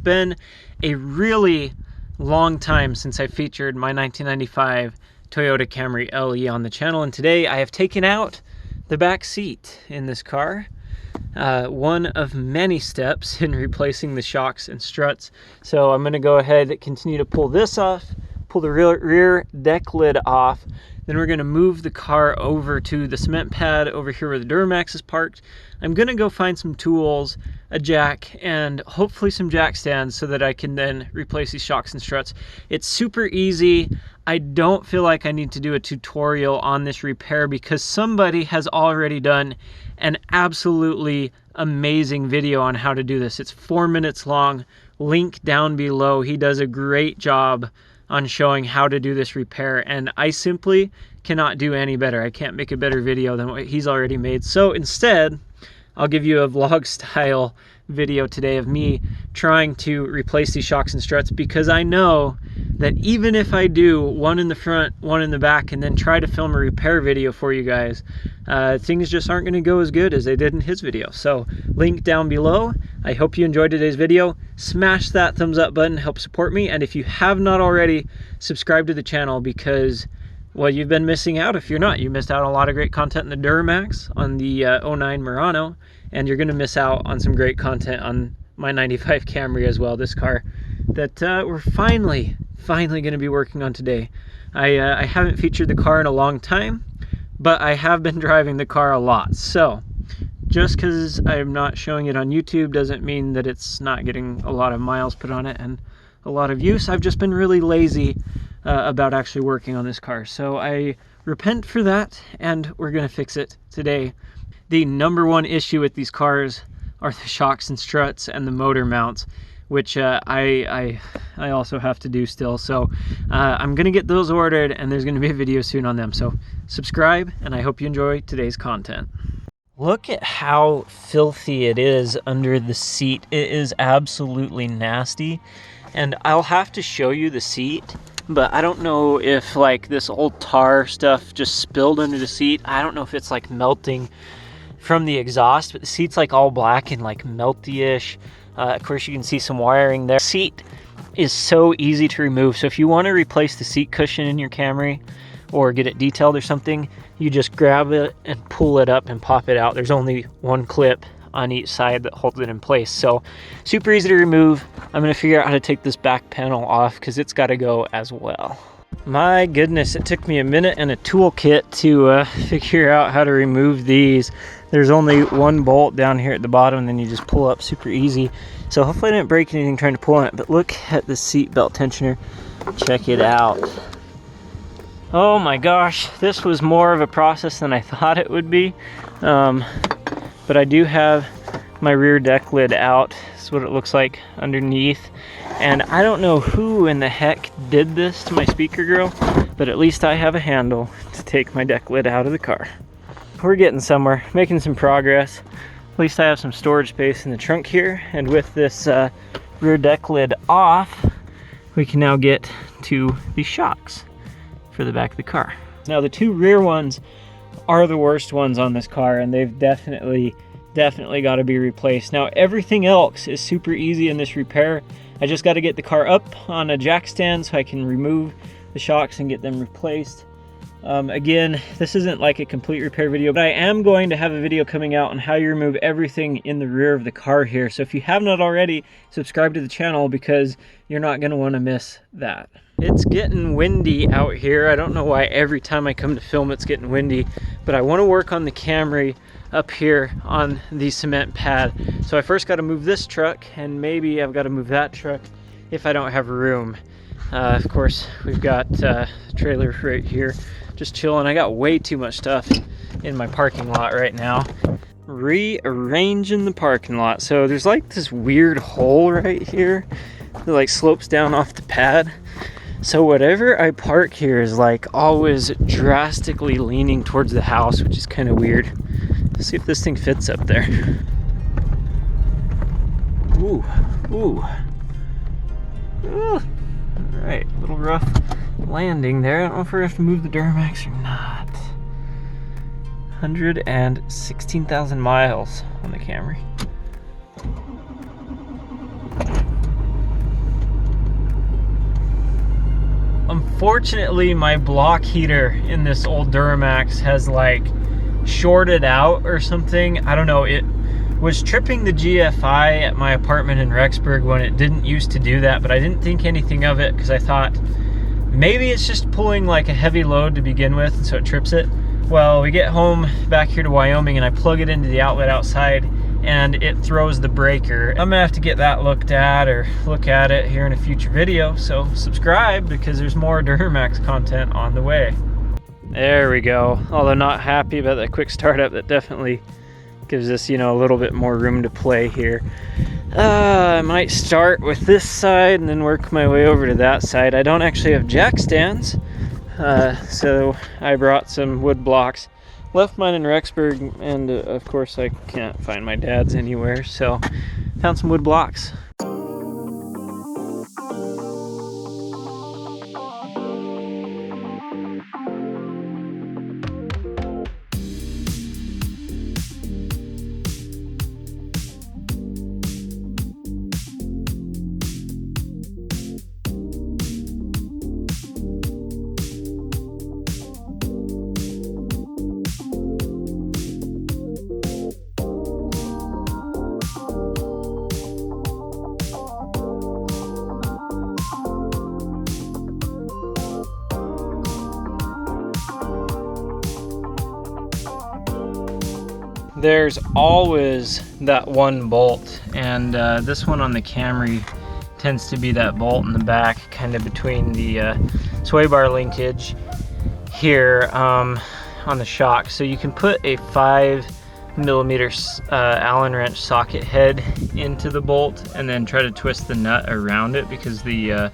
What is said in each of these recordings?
been a really long time since I featured my 1995 Toyota Camry LE on the channel, and today I have taken out the back seat in this car. One of many steps in replacing the shocks and struts. So I'm going to go ahead and continue to pull this off, pull the rear deck lid off. Then we're going to move the car over to the cement pad over here where the Duramax is parked. I'm going to go find some tools, a jack, and hopefully some jack stands so that I can then replace these shocks and struts. It's super easy. I don't feel like I need to do a tutorial on this repair because somebody has already done an absolutely amazing video on how to do this. It's 4 minutes long, link down below. He does a great job on showing how to do this repair, and I simply cannot do any better. I can't make a better video than what he's already made. So instead, I'll give you a vlog style video today of me trying to replace these shocks and struts, because I know that even if I do one in the front, one in the back, and then try to film a repair video for you guys, things just aren't going to go as good as they did in his video. So link down below. I hope you enjoyed today's video. Smash that thumbs up button, help support me, and if you have not already, subscribe to the channel, because well, you've been missing out. If you're not, you missed out on a lot of great content in the Duramax, on the 09 Murano, and you're going to miss out on some great content on my 95 Camry as well, this car that we're finally going to be working on today. I haven't featured the car in a long time, but I have been driving the car a lot. So just because I'm not showing it on YouTube doesn't mean that it's not getting a lot of miles put on it and a lot of use. I've just been really lazy about actually working on this car. So I repent for that, and we're going to fix it today. The number one issue with these cars are the shocks and struts and the motor mounts, which I also have to do still. So I'm going to get those ordered, and there's going to be a video soon on them. So subscribe, and I hope you enjoy today's content. Look at how filthy it is under the seat. It is absolutely nasty, and I'll have to show you the seat, but I don't know if like this old tar stuff just spilled under the seat. I don't know if it's like melting from the exhaust, but the seat's like all black and like melty-ish. Of course, you can see some wiring there. The seat is so easy to remove. So if you want to replace the seat cushion in your Camry or get it detailed or something, you just grab it and pull it up and pop it out. There's only one clip on each side that holds it in place. So super easy to remove. I'm going to figure out how to take this back panel off because it's got to go as well. My goodness, it took me a minute and a toolkit to figure out how to remove these. There's only one bolt down here at the bottom, and then you just pull up super easy. So hopefully I didn't break anything trying to pull on it, but look at the seat belt tensioner. Check it out. Oh my gosh, this was more of a process than I thought it would be. But I do have my rear deck lid out. This is what it looks like underneath. And I don't know who in the heck did this to my speaker grill, but at least I have a handle to take my deck lid out of the car. We're getting somewhere, making some progress. At least I have some storage space in the trunk here, and with this rear deck lid off, we can now get to the shocks for the back of the car. Now the two rear ones are the worst ones on this car, and they've definitely got to be replaced. Now everything else is super easy in this repair. I just got to get the car up on a jack stand so I can remove the shocks and get them replaced. Again, this isn't like a complete repair video, but I am going to have a video coming out on how you remove everything in the rear of the car here. So if you have not already, subscribe to the channel because you're not going to want to miss that. It's getting windy out here. I don't know why every time I come to film it's getting windy, but I want to work on the Camry up here on the cement pad. So I first got to move this truck, and maybe I've got to move that truck if I don't have room. Of course, we've got a trailer right here just chilling. I got way too much stuff in my parking lot right now. Rearranging the parking lot. So there's like this weird hole right here that like slopes down off the pad. So whatever I park here is like always drastically leaning towards the house, which is kind of weird. Let's see if this thing fits up there. Ooh. All right, a little rough landing there. I don't know if we're gonna have to move the Duramax or not. 116,000 miles on the Camry. Unfortunately, my block heater in this old Duramax has like shorted out or something. I don't know, it was tripping the GFI at my apartment in Rexburg when it didn't used to do that, but I didn't think anything of it because I thought maybe it's just pulling like a heavy load to begin with, and so it trips it. Well, we get home back here to Wyoming and I plug it into the outlet outside and it throws the breaker. I'm gonna have to get that looked at or look at it here in a future video, so subscribe because there's more Duramax content on the way. There we go. Although not happy about that quick startup, that definitely gives us, you know, a little bit more room to play here. I might start with this side and then work my way over to that side. I don't actually have jack stands, so I brought some wood blocks. Left mine in Rexburg, and of course I can't find my dad's anywhere, so found some wood blocks. There's always that one bolt, and this one on the Camry tends to be that bolt in the back, kind of between the sway bar linkage here on the shock. So you can put a 5mm Allen wrench socket head into the bolt and then try to twist the nut around it, because the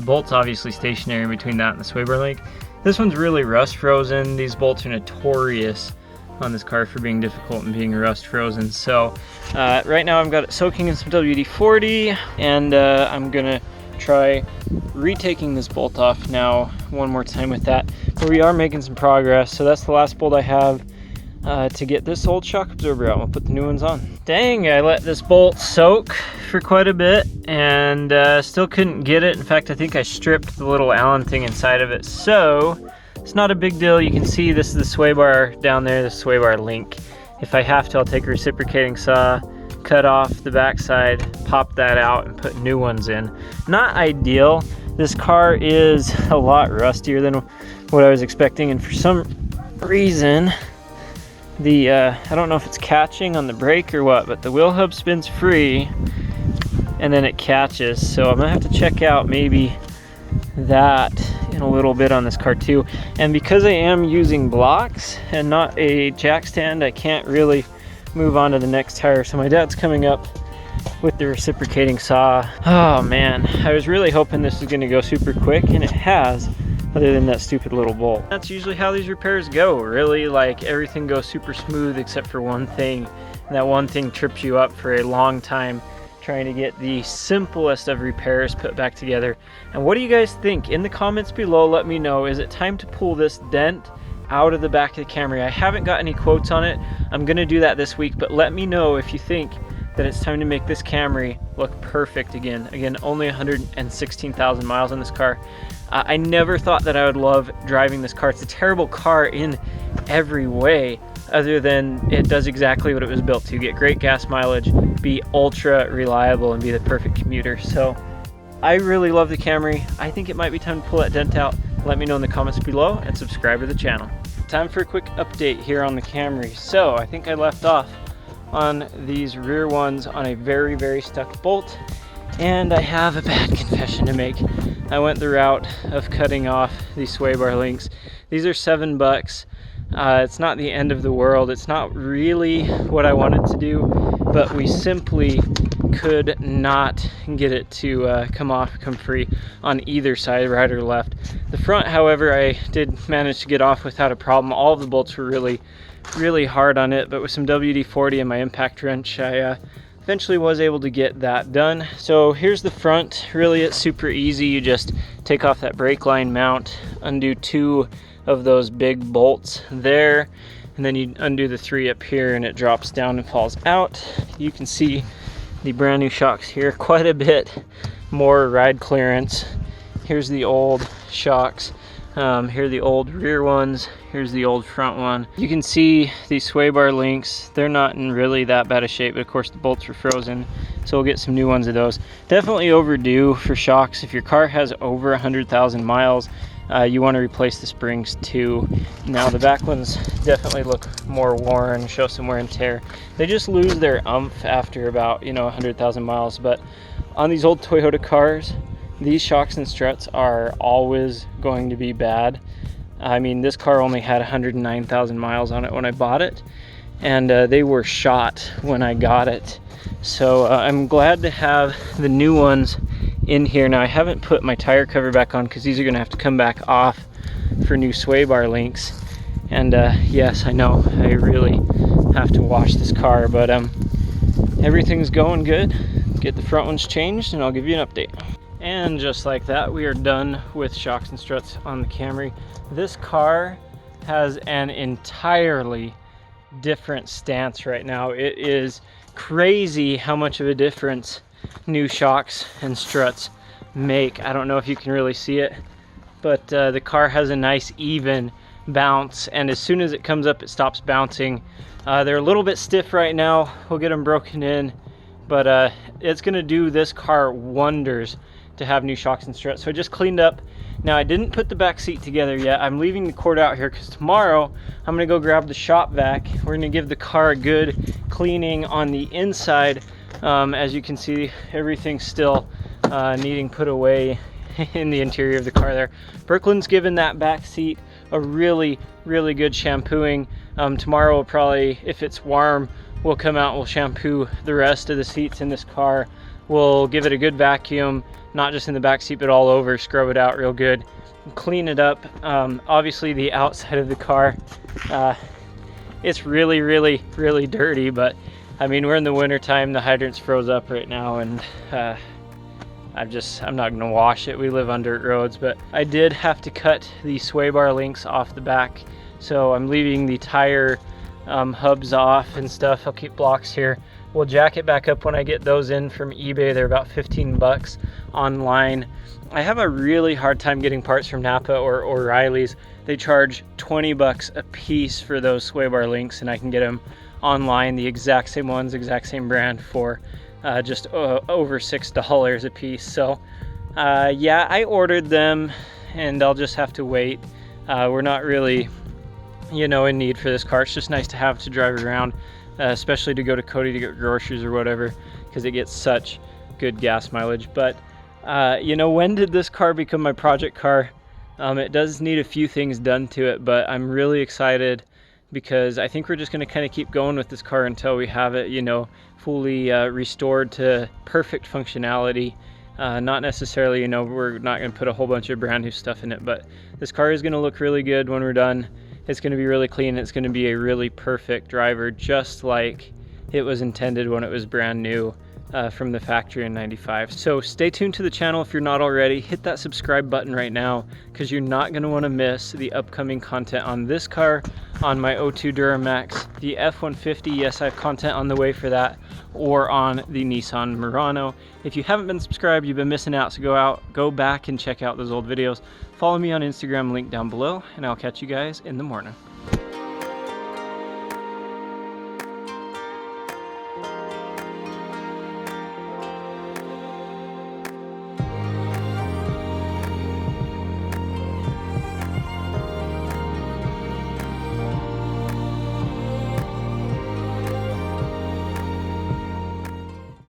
bolt's obviously stationary in between that and the sway bar link. This one's really rust frozen. These bolts are notorious on this car for being difficult and being rust frozen. So right now I've got it soaking in some WD-40, and I'm gonna try retaking this bolt off now one more time with that. But we are making some progress. So that's the last bolt I have to get this old shock absorber out. We'll put the new ones on. Dang, I let this bolt soak for quite a bit and still couldn't get it. In fact, I think I stripped the little Allen thing inside of it. So it's not a big deal. You can see this is the sway bar down there, the sway bar link. If I have to, I'll take a reciprocating saw, cut off the backside, pop that out, and put new ones in. Not ideal. This car is a lot rustier than what I was expecting, and for some reason, I don't know if it's catching on the brake or what, but the wheel hub spins free, and then it catches. So I'm gonna have to check out maybe that in a little bit on this car too. And because I am using blocks and not a jack stand, I can't really move on to the next tire. So my dad's coming up with the reciprocating saw. Oh man, I was really hoping this was going to go super quick, and it has, other than that stupid little bolt. That's usually how these repairs go, really. Like, everything goes super smooth except for one thing, and that one thing trips you up for a long time trying to get the simplest of repairs put back together. And what do you guys think? In the comments below, let me know. Is it time to pull this dent out of the back of the Camry? I haven't got any quotes on it. I'm gonna do that this week, but let me know if you think that it's time to make this Camry look perfect again. Again, only 116,000 miles on this car. I never thought that I would love driving this car. It's a terrible car in every way, other than it does exactly what it was built to: get great gas mileage, be ultra reliable, and be the perfect commuter. So I really love the Camry. I think it might be time to pull that dent out. Let me know in the comments below, and subscribe to the channel. Time for a quick update here on the Camry. So I think I left off on these rear ones on a very, very stuck bolt, and I have a bad confession to make. I went the route of cutting off these sway bar links. These are $7. It's not the end of the world. It's not really what I wanted to do, but we simply could not get it to come free on either side, right or left. The front, however, I did manage to get off without a problem. All of the bolts were really hard on it, but with some WD-40 and my impact wrench, I eventually was able to get that done. So here's the front. Really, it's super easy. You just take off that brake line mount, undo 2 of those big bolts there, and then you undo the 3 up here, and it drops down and falls out. You can see the brand new shocks here, quite a bit more ride clearance. Here's the old shocks. Here are the old rear ones. Here's the old front one. You can see these sway bar links. They're not in really that bad a shape, but of course the bolts are frozen, so we'll get some new ones of those. Definitely overdue for shocks. If your car has over 100,000 miles, you want to replace the springs too. Now the back ones definitely look more worn, show some wear and tear. They just lose their umph after about 100,000 miles. But on these old Toyota cars, these shocks and struts are always going to be bad. I mean, this car only had 109,000 miles on it when I bought it, and they were shot when I got it. So I'm glad to have the new ones in here. Now I haven't put my tire cover back on because these are gonna have to come back off for new sway bar links. And yes, I know I really have to wash this car, but everything's going good. Get the front ones changed and I'll give you an update. And just like that, we are done with shocks and struts on the Camry. This car has an entirely different stance right now. It is crazy how much of a difference new shocks and struts make. I don't know if you can really see it, but the car has a nice even bounce, and as soon as it comes up, it stops bouncing. They're a little bit stiff right now. We'll get them broken in, but it's gonna do this car wonders to have new shocks and struts. So I just cleaned up. Now I didn't put the back seat together yet. I'm leaving the cord out here because tomorrow I'm gonna go grab the shop vac. We're gonna give the car a good cleaning on the inside. As you can see, everything's still needing put away in the interior of the car there. Brooklyn's given that back seat a really good shampooing. Tomorrow we'll probably, if it's warm, we'll come out and we'll shampoo the rest of the seats in this car. We'll give it a good vacuum, not just in the back seat, but all over, scrub it out real good, clean it up. Obviously the outside of the car, it's really dirty, but I mean, we're in the winter time, the hydrant's froze up right now, and I'm not gonna wash it. We live on dirt roads, but I did have to cut the sway bar links off the back, so I'm leaving the tire hubs off and stuff. I'll keep blocks here. We'll jack it back up when I get those in from eBay. They're about 15 bucks online. I have a really hard time getting parts from Napa or O'Reilly's. They charge 20 bucks a piece for those sway bar links, and I can get them online, the exact same ones, exact same brand, for just over $6 a piece. So yeah, I ordered them and I'll just have to wait. We're not really in need for this car. It's just nice to have to drive around, especially to go to Cody to get groceries or whatever, because it gets such good gas mileage. But when did this car become my project car? It does need a few things done to it, but I'm really excited because I think we're just going to kind of keep going with this car until we have it fully restored to perfect functionality. Not necessarily, we're not going to put a whole bunch of brand new stuff in it, but this car is going to look really good when we're done. It's going to be really clean. It's going to be a really perfect driver, just like it was intended when it was brand new from the factory in '95. So stay tuned to the channel if you're not already. Hit that subscribe button right now, because you're not going to want to miss the upcoming content on this car, on my 02 Duramax, the F-150. Yes, I have content on the way for that, or on the Nissan Murano. If you haven't been subscribed, you've been missing out, so go back and check out those old videos. Follow me on Instagram, link down below, and I'll catch you guys in the morning.